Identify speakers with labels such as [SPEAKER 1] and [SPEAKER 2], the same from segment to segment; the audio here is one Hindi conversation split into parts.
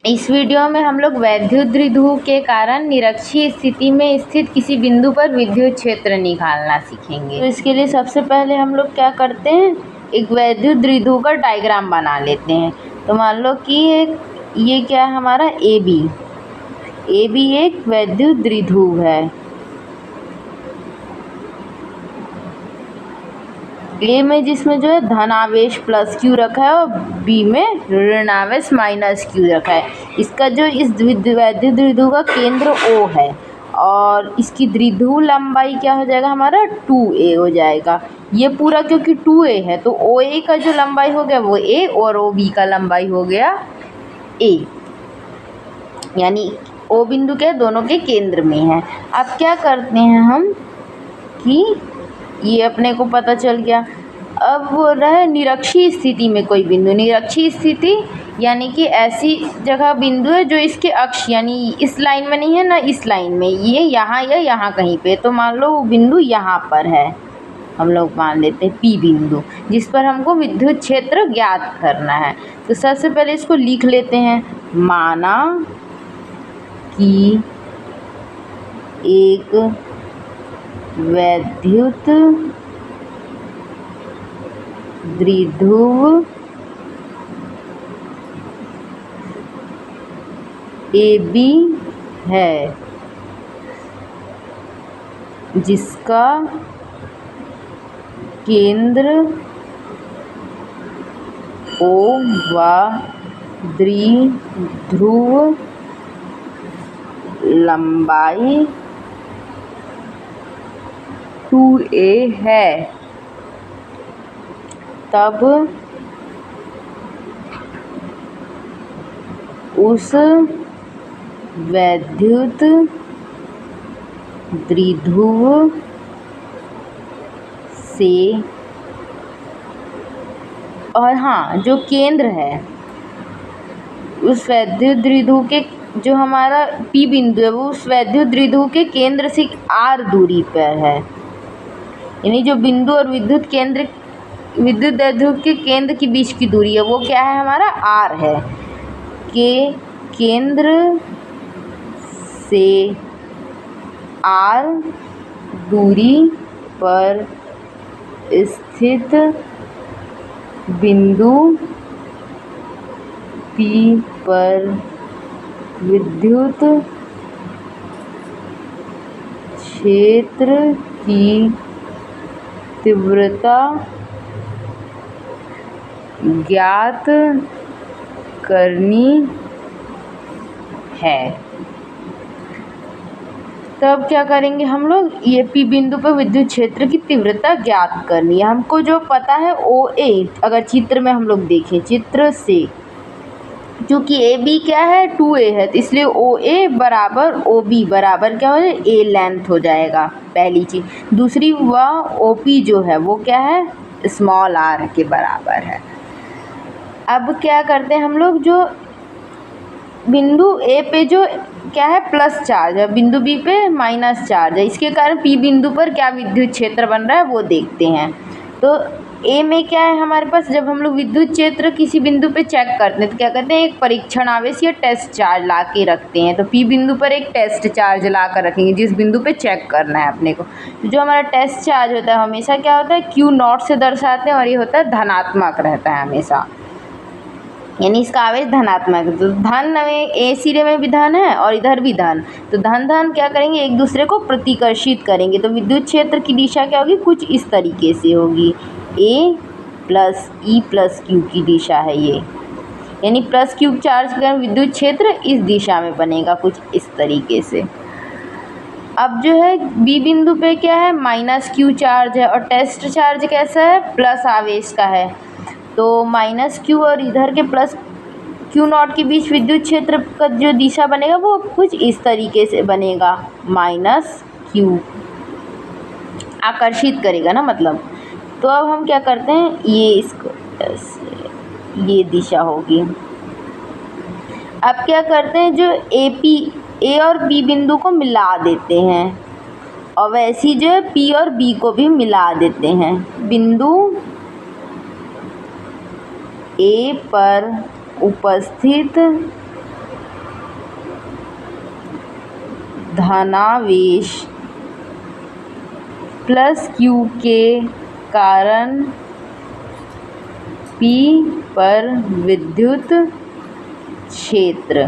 [SPEAKER 1] इस वीडियो में हम लोग वैद्युत द्विध्रुव के कारण निरक्षीय स्थिति में स्थित किसी बिंदु पर विद्युत क्षेत्र निकालना सीखेंगे। तो इसके लिए सबसे पहले हम लोग क्या करते हैं, एक वैद्युत द्विध्रुव का डायग्राम बना लेते हैं। तो मान लो कि ये क्या है हमारा ए बी एक वैद्युत द्विध्रुव है। ए में जिसमें जो है धन आवेश प्लस क्यू रखा है और बी में ऋण आवेश माइनस क्यू रखा है। इसका जो इस वैद्युत द्विध्रुव का केंद्र O है और इसकी द्विध्रुव लंबाई क्या हो जाएगा हमारा 2a हो जाएगा। ये पूरा क्योंकि 2a है तो OA का जो लंबाई हो गया वो A और OB का लंबाई हो गया A, यानी O बिंदु के दोनों के केंद्र में है। अब क्या करते हैं हम कि ये अपने को पता चल गया। अब वो रहे निरक्षीय स्थिति में कोई बिंदु। निरक्षीय स्थिति यानी कि ऐसी जगह बिंदु है जो इसके अक्ष यानी इस लाइन में नहीं है ना इस लाइन में, ये यहाँ या यहाँ कहीं पे। तो मान लो वो बिंदु यहाँ पर है, हम लोग मान लेते हैं P बिंदु, जिस पर हमको विद्युत क्षेत्र ज्ञात करना है। तो सबसे पहले इसको लिख लेते हैं। माना कि एक वैद्युत द्विध्रुव AB है जिसका केंद्र O व द्विध्रुव लंबाई 2a है, तब उस वैद्युत द्विध्रुव से और हाँ जो केंद्र है उस वैद्युत द्विध्रुव के जो हमारा P बिंदु है वो उस वैद्युत द्विध्रुव के केंद्र से r दूरी पर है। यानी जो बिंदु और विद्युत द्विध्रुव के केंद्र के बीच की दूरी है वो क्या है हमारा r है। के केंद्र से r दूरी पर स्थित बिंदु P पर विद्युत क्षेत्र की तीव्रता ज्ञात करनी है। तब क्या करेंगे हम लोग, ये P बिंदु पर विद्युत क्षेत्र की तीव्रता ज्ञात करनी है। हमको जो पता है OA, अगर चित्र में हम लोग देखें चित्र से, क्योंकि AB क्या है 2a है तो इसलिए OA बराबर OB बराबर क्या हो जाएगा A लेंथ हो जाएगा, पहली चीज। दूसरी वह OP जो है वो क्या है स्मॉल r के बराबर है। अब क्या करते हैं हम लोग, जो बिंदु A पे जो क्या है प्लस चार्ज है, बिंदु B पे माइनस चार्ज है, इसके कारण P बिंदु पर क्या विद्युत क्षेत्र बन रहा है वो देखते हैं। तो A में क्या है हमारे पास, जब हम लोग विद्युत क्षेत्र किसी बिंदु पे चेक करते हैं तो क्या करते हैं एक परीक्षण आवेश या टेस्ट चार्ज ला के रखते हैं। तो P बिंदु पर एक टेस्ट चार्ज ला कर रखेंगे जिस बिंदु पे चेक करना है अपने को। तो जो हमारा टेस्ट चार्ज होता है हमेशा क्या होता है Q0 से दर्शाते हैं और ये होता है धनात्मक रहता है हमेशा, यानी इसका आवेश धनात्मक है। तो धन में A सिरे में भी धन है और इधर भी धन, तो धन धन क्या करेंगे एक दूसरे को प्रतिकर्षित करेंगे। तो विद्युत क्षेत्र की दिशा क्या होगी, कुछ इस तरीके से होगी, A plus E plus Q की दिशा है ये, यानी प्लस Q चार्ज का विद्युत क्षेत्र इस दिशा में बनेगा कुछ इस तरीके से। अब जो है B बिंदु पे क्या है माइनस Q चार्ज है और टेस्ट चार्ज कैसा है प्लस आवेश का है। तो माइनस Q और इधर के प्लस Q0 के बीच विद्युत क्षेत्र का जो दिशा बनेगा वो कुछ इस तरीके से बनेगा, माइनस Q आकर्षित करेगा ना मतलब। तो अब हम क्या करते हैं ये इसको ये दिशा होगी। अब क्या करते हैं जो A और B बिंदु को मिला देते हैं और वैसी जो है P और B को भी मिला देते हैं। बिंदु A पर उपस्थित धनावेश प्लस Q के कारण P पर विद्युत क्षेत्र।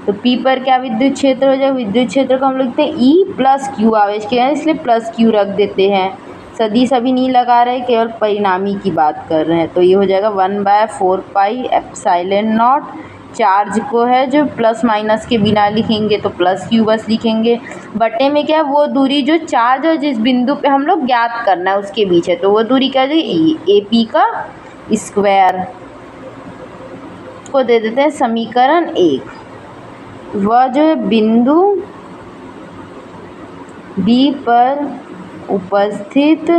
[SPEAKER 1] तो P पर क्या विद्युत क्षेत्र हो जाएगा, विद्युत क्षेत्र को हम लिखते हैं E प्लस Q, आवेश के हैं इसलिए प्लस Q रख देते हैं। सदिश अभी नहीं लगा रहे, केवल परिणामी की बात कर रहे हैं। तो ये हो जाएगा 1/4 पाई एप्सिलॉन नॉट। चार्ज को है जो प्लस माइनस के बिना लिखेंगे तो प्लस Q बस लिखेंगे। बटे में क्या, वो दूरी जो चार्ज और जिस बिंदु पे हम लोग ज्ञात करना है उसके बीच है, तो वो दूरी क्या जाएगी, AP का स्क्वायर को दे देते हैं समीकरण 1। वह जो है बिंदु B पर उपस्थित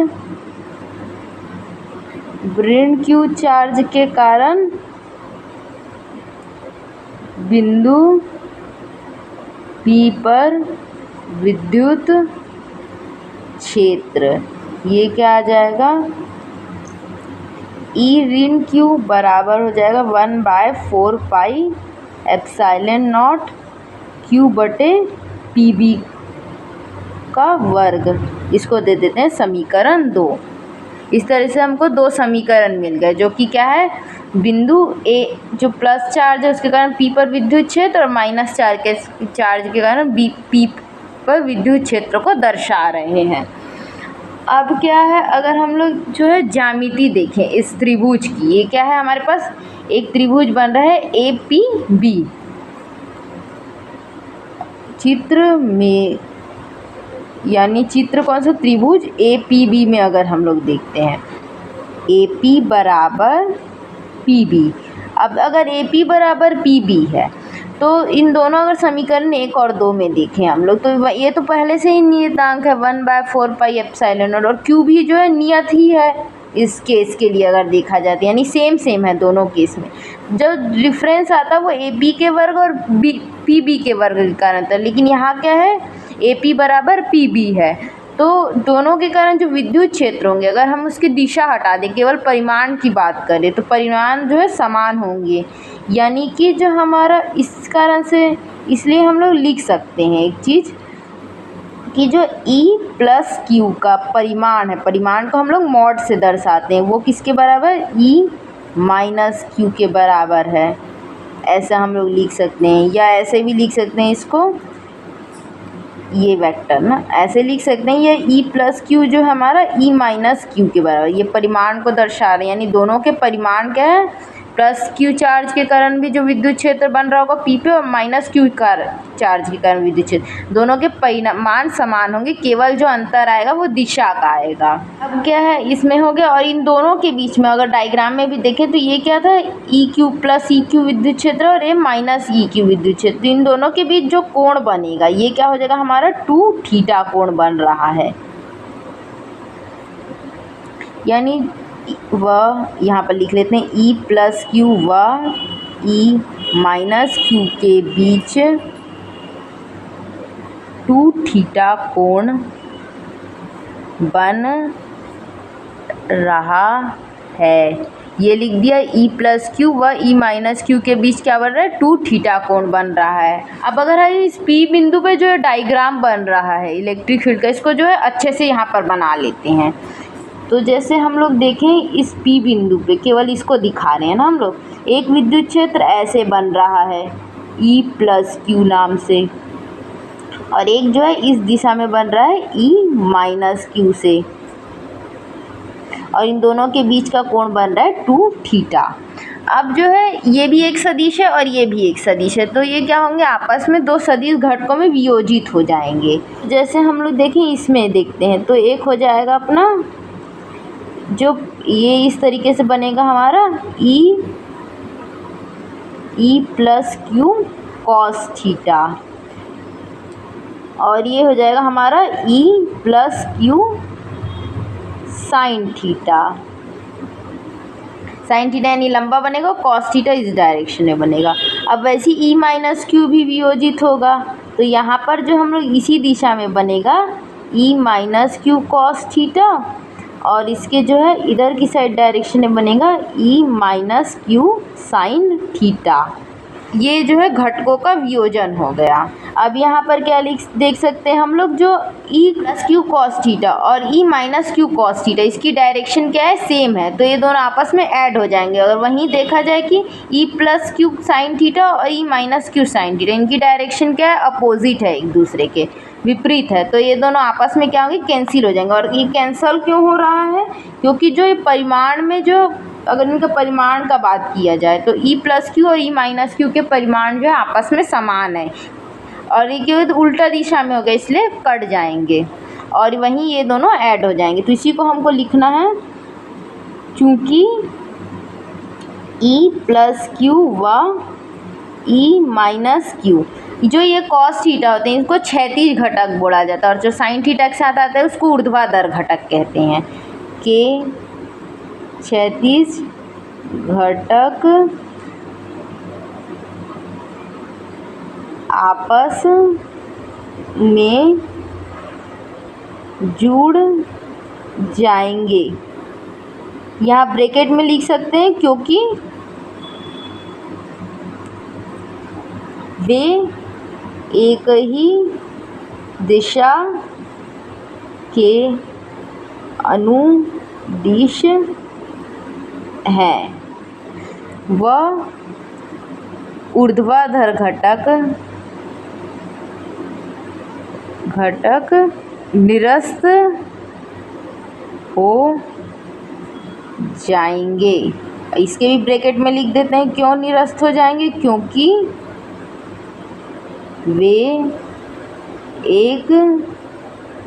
[SPEAKER 1] ऋण Q चार्ज के कारण बिंदु P पर विद्युत क्षेत्र, ये क्या आ जाएगा, E ऋण Q बराबर हो जाएगा 1/4 पाई एप्सिलॉन नॉट Q बटे PB का वर्ग। इसको दे देते हैं समीकरण 2। इस तरह से हमको 2 समीकरण मिल गए, जो कि क्या है, बिंदु A जो प्लस चार्ज है उसके कारण P पर विद्युत क्षेत्र और माइनस चार्ज के कारण P पर विद्युत क्षेत्र को दर्शा रहे हैं। अब क्या है, अगर हम लोग जो है ज्यामिति देखें इस त्रिभुज की, ये क्या है, हमारे पास एक त्रिभुज बन रहा है APB। चित्र में यानी चित्र कौन सा, त्रिभुज APB में अगर हम लोग देखते हैं AP बराबर PB। अब अगर AP बराबर PB है तो इन दोनों अगर समीकरण 1 और 2 में देखें हम लोग, तो ये तो पहले से ही नियतांक है 1/4 पाई एप्सिलॉन नॉट, और Q भी जो है नियत ही है इस केस के लिए अगर देखा जाए तो, यानी सेम है दोनों केस में। जो डिफरेंस आता है वो AB के वर्ग और PB के वर्ग के कारण था, लेकिन यहाँ क्या है, AP बराबर PB है, तो दोनों के कारण जो विद्युत क्षेत्र होंगे अगर हम उसकी दिशा हटा दें, केवल परिमाण की बात करें तो परिमाण जो है समान होंगे। यानी कि जो हमारा इस कारण से, इसलिए हम लोग लिख सकते हैं एक चीज़ कि जो E प्लस Q का परिमाण है, परिमाण को हम लोग मॉड से दर्शाते हैं, वो किसके बराबर, E माइनस Q के बराबर है। ऐसा हम लोग लिख सकते हैं, या ऐसे भी लिख सकते हैं इसको, ये वेक्टर ना ऐसे लिख सकते हैं, ये E प्लस Q जो हमारा E माइनस Q के बराबर, ये परिमाण को दर्शा रहे हैं, यानी दोनों के परिमाण क्या है, प्लस Q चार्ज के कारण भी जो विद्युत क्षेत्र बन रहा होगा P पे, और माइनस Q चार्ज के कारण विद्युत क्षेत्र, दोनों के परिमाण समान होंगे, केवल जो अंतर आएगा वो दिशा का आएगा। अब क्या है, इसमें हो गया, और इन दोनों के बीच में अगर डायग्राम में भी देखें तो ये क्या था, EQ प्लस EQ विद्युत क्षेत्र और ये माइनस EQ विद्युत क्षेत्र, इन दोनों के बीच जो कोण बनेगा ये क्या हो जाएगा, हमारा 2 थीटा कोण बन रहा है। यानी वह यहाँ पर लिख लेते हैं E प्लस Q व E माइनस Q के बीच 2 थीटा कोण बन रहा है। ये लिख दिया, E प्लस Q व E माइनस Q के बीच क्या बन रहा है, 2 थीटा कोण बन रहा है। अब अगर इस P बिंदु पे जो है डायग्राम बन रहा है इलेक्ट्रिक फील्ड का, इसको जो है अच्छे से यहाँ पर बना लेते हैं। तो जैसे हम लोग देखें इस P बिंदु पे, केवल इसको दिखा रहे हैं ना हम लोग, एक विद्युत क्षेत्र ऐसे बन रहा है E प्लस Q नाम से, और एक जो है इस दिशा में बन रहा है E माइनस Q से, और इन दोनों के बीच का कोण बन रहा है 2 थीटा। अब जो है ये भी एक सदिश है और ये भी एक सदिश है, तो ये क्या होंगे, आपस में 2 सदिश घटकों में वियोजित हो जाएंगे। जैसे हम लोग देखें इसमें देखते हैं, तो एक हो जाएगा अपना जो ये इस तरीके से बनेगा हमारा E plus Q cos theta, और ये हो जाएगा हमारा E plus Q sine theta. Sine theta यानी लंबा बनेगा, कॉस थीटा इस डायरेक्शन में बनेगा। अब वैसे E माइनस Q भी वियोजित होगा, तो यहाँ पर जो हम लोग इसी दिशा में बनेगा E minus Q cos theta, और इसके जो है इधर की साइड डायरेक्शन में बनेगा E minus Q sine theta. ये जो है घटकों का वियोजन हो गया। अब यहाँ पर क्या देख सकते हैं हम लोग, जो e plus q cos theta और e minus q cos theta, इसकी डायरेक्शन क्या है, सेम है, तो ये दोनों आपस में ऐड हो जाएंगे। और वहीं देखा जाए कि e plus Q sine theta और e minus Q sine theta, इनकी डायरेक्शन क्या है, अपोजिट है, एक दूसरे के विपरीत है, तो ये दोनों आपस में क्या होंगे, कैंसिल हो जाएंगे। और ये कैंसल क्यों हो रहा है, क्योंकि जो ये परिमाण में जो, अगर इनका परिमाण का बात किया जाए तो e प्लस क्यू और e माइनस क्यू के परिमाण जो है आपस में समान है, और ये क्यों, उल्टा दिशा में हो गया, इसलिए कट जाएंगे और वहीं ये दोनों ऐड हो जाएंगे। तो इसी को हमको लिखना है, चूँकि e प्लस क्यू व e माइनस क्यू, जो ये कॉस थीटा होते हैं, इसको क्षैतिज घटक बोला जाता है, और जो साइन थीटा के साथ आता है उसको ऊर्ध्वाधर घटक कहते हैं। के क्षैतिज घटक आपस में जुड़ जाएंगे। यहाँ ब्रैकेट में लिख सकते हैं, क्योंकि वे एक ही दिशा के अनुदिश हैं। वह ऊर्ध्वाधर घटक निरस्त हो जाएंगे। इसके भी ब्रैकेट में लिख देते हैं, क्यों निरस्त हो जाएंगे, क्योंकि वे एक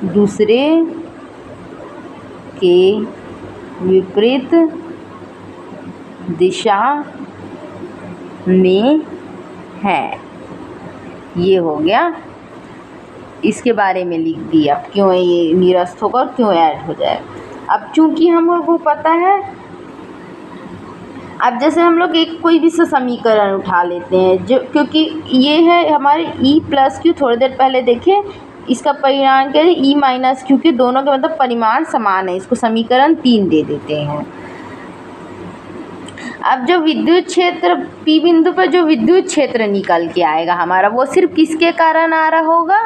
[SPEAKER 1] दूसरे के विपरीत दिशा में है। ये हो गया, इसके बारे में लिख दिया, क्यों ये निरस्त होगा और क्यों ऐड हो जाए। अब चूंकि हम लोग को पता है, अब जैसे हम लोग एक कोई भी समीकरण उठा लेते हैं, जो क्योंकि ये है हमारे e प्लस क्यू, थोड़ी देर पहले देखे, इसका परिमाण क्या है, e माइनस क्यू के, दोनों के मतलब परिमाण समान है, इसको समीकरण 3 दे देते हैं। अब जो विद्युत क्षेत्र P बिंदु पर जो विद्युत क्षेत्र निकल के आएगा हमारा, वो सिर्फ किसके कारण आ रहा होगा,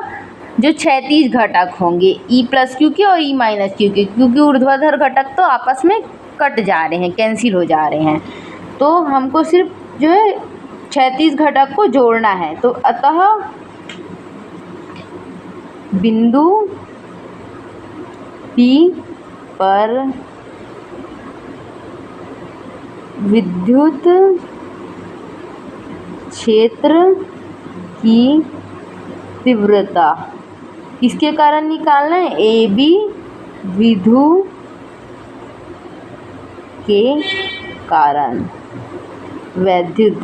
[SPEAKER 1] जो क्षैतिज घटक होंगे e प्लस क्यू के और e माइनस क्यू के, क्योंकि ऊर्ध्वाधर घटक तो आपस में कट जा रहे हैं, कैंसिल हो जा रहे हैं, तो हमको सिर्फ जो है क्षैतिज घटक को जोड़ना है। तो अतः बिंदु P पर विद्युत क्षेत्र की तीव्रता किसके कारण निकालना है, ए बी विधु के कारण, वैद्युत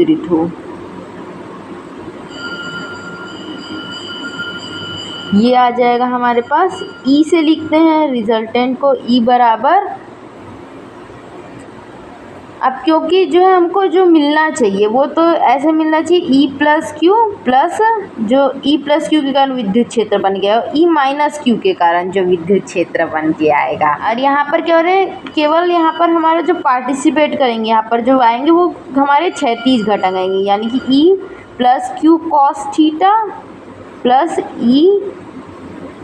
[SPEAKER 1] ये आ जाएगा हमारे पास। ई से लिखते हैं रिजल्टेंट को, ई बराबर, अब क्योंकि जो है हमको जो मिलना चाहिए वो तो ऐसे मिलना चाहिए, ई प्लस क्यू प्लस जो ई प्लस क्यू के कारण विद्युत क्षेत्र बन गया और ई माइनस क्यू के कारण जो विद्युत क्षेत्र बन के आएगा। और यहाँ पर क्या हो रहा है, केवल यहाँ पर हमारा जो पार्टिसिपेट करेंगे, यहाँ पर जो आएंगे वो हमारे क्षैतिज घटक आएंगे, यानी कि e plus q cos theta plus e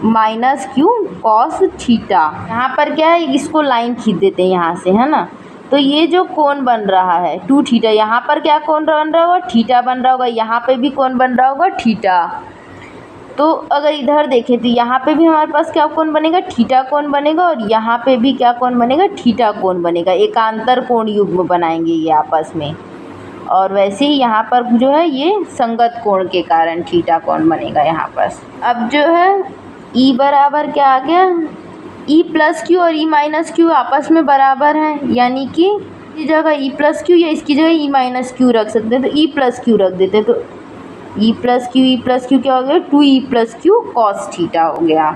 [SPEAKER 1] minus q cos theta. यहाँ पर क्या है, इसको लाइन खींच देते हैं यहाँ से, है ना, तो ये जो कोण बन रहा है 2 थीटा, यहाँ पर क्या कोण बन रहा होगा, थीटा बन रहा होगा, यहाँ पे भी कोण बन रहा होगा थीटा। तो अगर इधर देखें तो यहाँ पे भी हमारे पास क्या कोण बनेगा, थीटा कोण बनेगा, और यहाँ पे भी क्या कोण बनेगा, थीटा कोण बनेगा, एकांतर कोण युग्म बनाएंगे ये आपस में। और वैसे ही यहाँ पर जो है ये संगत कोण के कारण थीटा कोण बनेगा यहाँ पर। अब जो है ई बराबर क्या आ गया, ई प्लस क्यू और ई माइनस क्यू आपस में बराबर हैं, यानी कि इसकी जगह ई प्लस क्यू या इसकी जगह ई माइनस क्यू रख सकते हैं, तो ई प्लस क्यू रख देते हैं, तो ई प्लस क्यू क्या हो गया, 2e plus q cos theta हो गया।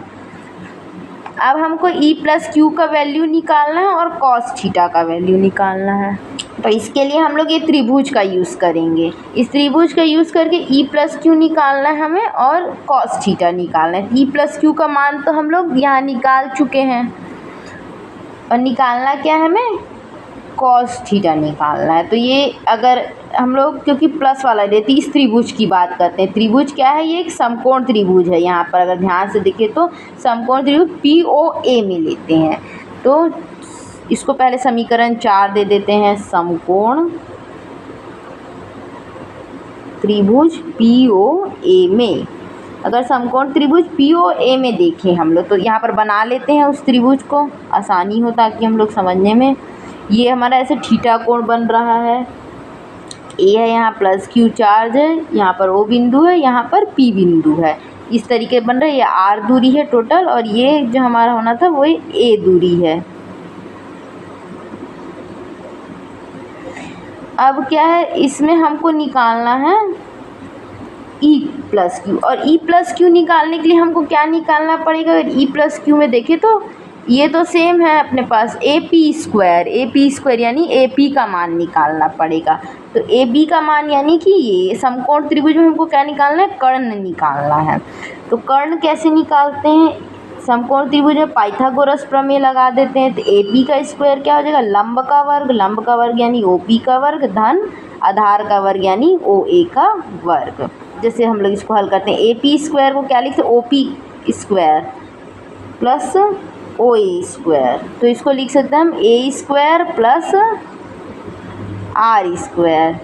[SPEAKER 1] अब हमको ई प्लस क्यू का वैल्यू निकालना है और कॉस थीटा का वैल्यू निकालना है, तो इसके लिए हम लोग ये त्रिभुज का यूज़ करेंगे। इस त्रिभुज का यूज़ करके ई प्लस क्यू निकालना है हमें और कॉस थीटा निकालना है। ई प्लस क्यू का मान तो हम लोग यहाँ निकाल चुके हैं, और निकालना क्या है हमें, कॉस थीटा निकालना है। तो ये अगर हम लोग क्योंकि प्लस वाला लेते इस त्रिभुज की बात करते हैं, त्रिभुज क्या है, ये एक समकोण त्रिभुज है। यहाँ पर अगर ध्यान से देखें तो समकोण त्रिभुज POA में लेते हैं। तो इसको पहले समीकरण 4 दे देते हैं, समकोण त्रिभुज POA में। अगर समकोण त्रिभुज POA में देखें हम लोग तो यहाँ पर बना लेते हैं उस त्रिभुज को, आसानी हो ताकि हम लोग समझने में। ये हमारा ऐसे थीटा कोण बन रहा है, ए है यहाँ प्लस Q चार्ज है, यहाँ पर O बिंदु है, यहाँ पर P बिंदु है, इस तरीके बन रहा है। ये R दूरी है टोटल और ये जो हमारा होना था वो A दूरी है। अब क्या है, इसमें हमको निकालना है E प्लस Q, और E प्लस Q निकालने के लिए हमको क्या निकालना पड़ेगा। अगर E प्लस Q में देखें तो ये तो सेम है अपने पास AP स्क्वायर यानी AP का मान निकालना पड़ेगा। तो AB का मान यानी कि ये समकोण त्रिभुज में हमको क्या निकालना है, कर्ण निकालना है। तो कर्ण कैसे निकालते हैं, समकोण त्रिभुज में पाइथागोरस प्रमेय लगा देते हैं। तो AP का स्क्वायर क्या हो जाएगा, लंब का वर्ग यानी OP का वर्ग धन आधार का वर्ग यानी OA का वर्ग। जैसे हम लोग इसको हल करते हैं, AP स्क्वायर को क्या लिखते हैं, OP square plus OA square. तो इसको लिख सकते हैं हम A square plus R square.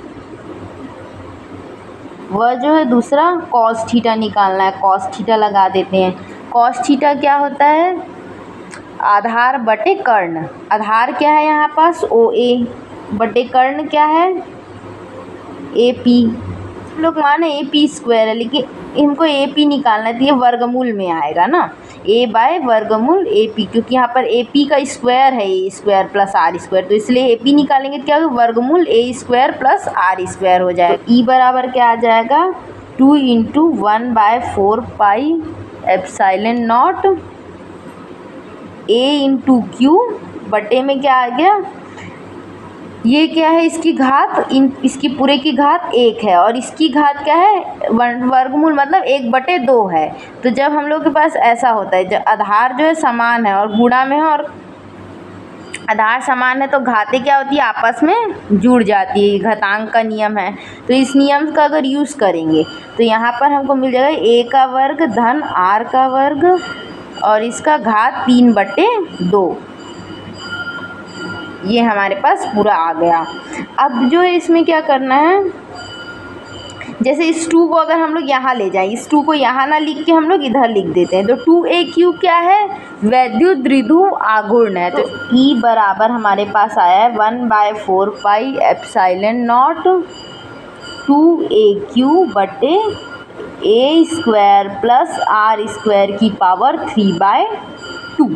[SPEAKER 1] वह जो है दूसरा कॉस थीटा निकालना है, कॉस थीटा लगा देते हैं। कॉस थीटा क्या होता है, आधार बटे कर्ण। आधार क्या है यहाँ पास OA बटे कर्ण क्या है AP। हम लोग माने AP स्क्वायर है लेकिन इनको AP निकालना है तो ये वर्गमूल में आएगा ना, A बाय वर्गमूल AP, क्योंकि यहाँ पर AP का स्क्वायर है A square plus R square. तो इसलिए AP निकालेंगे क्या होगा, वर्गमूल A square plus R square हो जाएगा। E बराबर क्या आ जाएगा, 2 × 1/4 pi epsilon not A × Q बटे में क्या आ गया, ये क्या है, इसकी घात इसकी पूरे की घात 1 है और इसकी घात क्या है, वर्गमूल मतलब 1/2 है। तो जब हम लोग के पास ऐसा होता है, जब आधार जो है समान है और गुणा में है और आधार समान है तो घातें क्या होती है, आपस में जुड़ जाती है, घातांक का नियम है। तो इस नियम का अगर यूज़ करेंगे तो यहाँ पर हमको मिल जाएगा A का वर्ग धन R का वर्ग और इसका घात 3/2। ये हमारे पास पूरा आ गया। अब जो है इसमें क्या करना है, जैसे इस 2 को अगर हम लोग यहाँ ले जाएं, इस 2 को यहाँ ना लिख के हम लोग इधर लिख देते हैं। तो 2AQ क्या है, वैद्युत द्विध्रुव आघूर्ण है। तो E बराबर हमारे पास आया है 1/4 पाई एप्सिलॉन नॉट 2AQ बटे A square plus R square की पावर 3/2।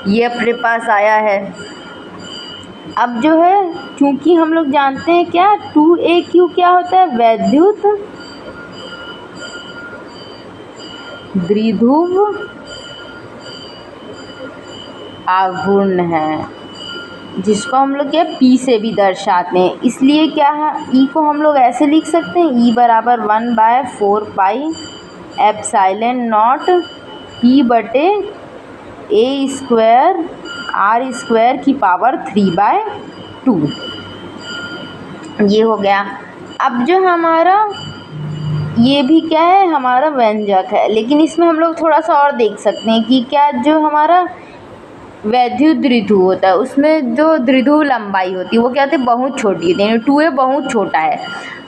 [SPEAKER 1] ये अपने पास आया है। अब जो है क्योंकि हम लोग जानते हैं क्या 2AQ क्या होता है, वैद्युत द्विध्रुव आघूर्ण है, जिसको हम लोग क्या P से भी दर्शाते हैं। इसलिए क्या है, E को हम लोग ऐसे लिख सकते हैं, E बराबर 1/4 पाई एप्सिलॉन नॉट P बटे A स्क्वायर R स्क्वायर की पावर 3/2। ये हो गया। अब जो हमारा ये भी क्या है, हमारा व्यंजक है, लेकिन इसमें हम लोग थोड़ा सा और देख सकते हैं कि क्या जो हमारा वैद्युत द्विध्रुव होता है उसमें जो द्विध्रुव लंबाई होती है वो क्या होती है, बहुत छोटी होती है, 2A बहुत छोटा है।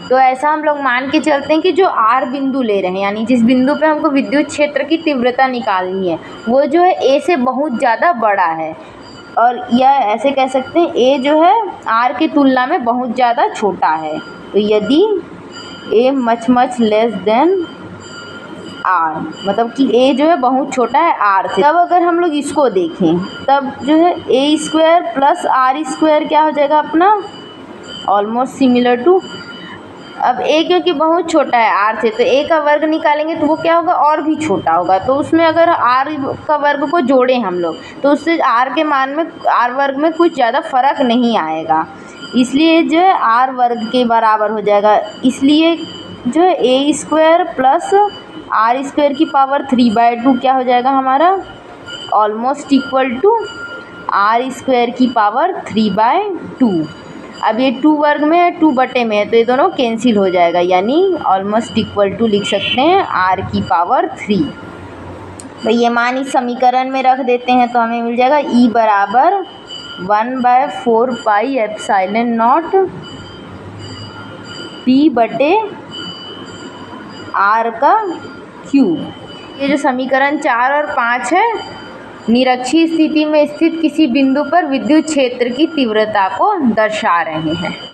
[SPEAKER 1] तो ऐसा हम लोग मान के चलते हैं कि जो R बिंदु ले रहे हैं यानी जिस बिंदु पे हमको विद्युत क्षेत्र की तीव्रता निकालनी है वो जो है A से बहुत ज़्यादा बड़ा है, और या ऐसे कह सकते हैं A जो है R की तुलना में बहुत ज़्यादा छोटा है। तो यदि A much less than R, मतलब कि A जो है बहुत छोटा है R से, तब अगर हम लोग इसको देखें तब जो है A square plus R square क्या हो जाएगा अपना, ऑलमोस्ट सिमिलर टू। अब A क्योंकि बहुत छोटा है R से तो A का वर्ग निकालेंगे तो वो क्या होगा, और भी छोटा होगा। तो उसमें अगर R का वर्ग को जोड़ें हम लोग तो उससे R के मान में R वर्ग में कुछ ज़्यादा फर्क नहीं आएगा, इसलिए जो है R वर्ग के बराबर हो जाएगा। इसलिए जो है A square plus R square की पावर 3/2 क्या हो जाएगा हमारा, ऑलमोस्ट इक्वल टू r² की पावर 3/2। अब ये 2 वर्ग में है, 2 बटे में है, तो ये दोनों कैंसिल हो जाएगा, यानी ऑलमोस्ट इक्वल टू लिख सकते हैं r की पावर 3। भाई ये मान इस समीकरण में रख देते हैं तो हमें मिल जाएगा E बराबर 1/4 पाई एप्सिलॉन नॉट P बटे R का क्यूब। ये जो समीकरण 4 और 5 है, निरक्षीय स्थिति में स्थित किसी बिंदु पर विद्युत क्षेत्र की तीव्रता को दर्शा रहे हैं।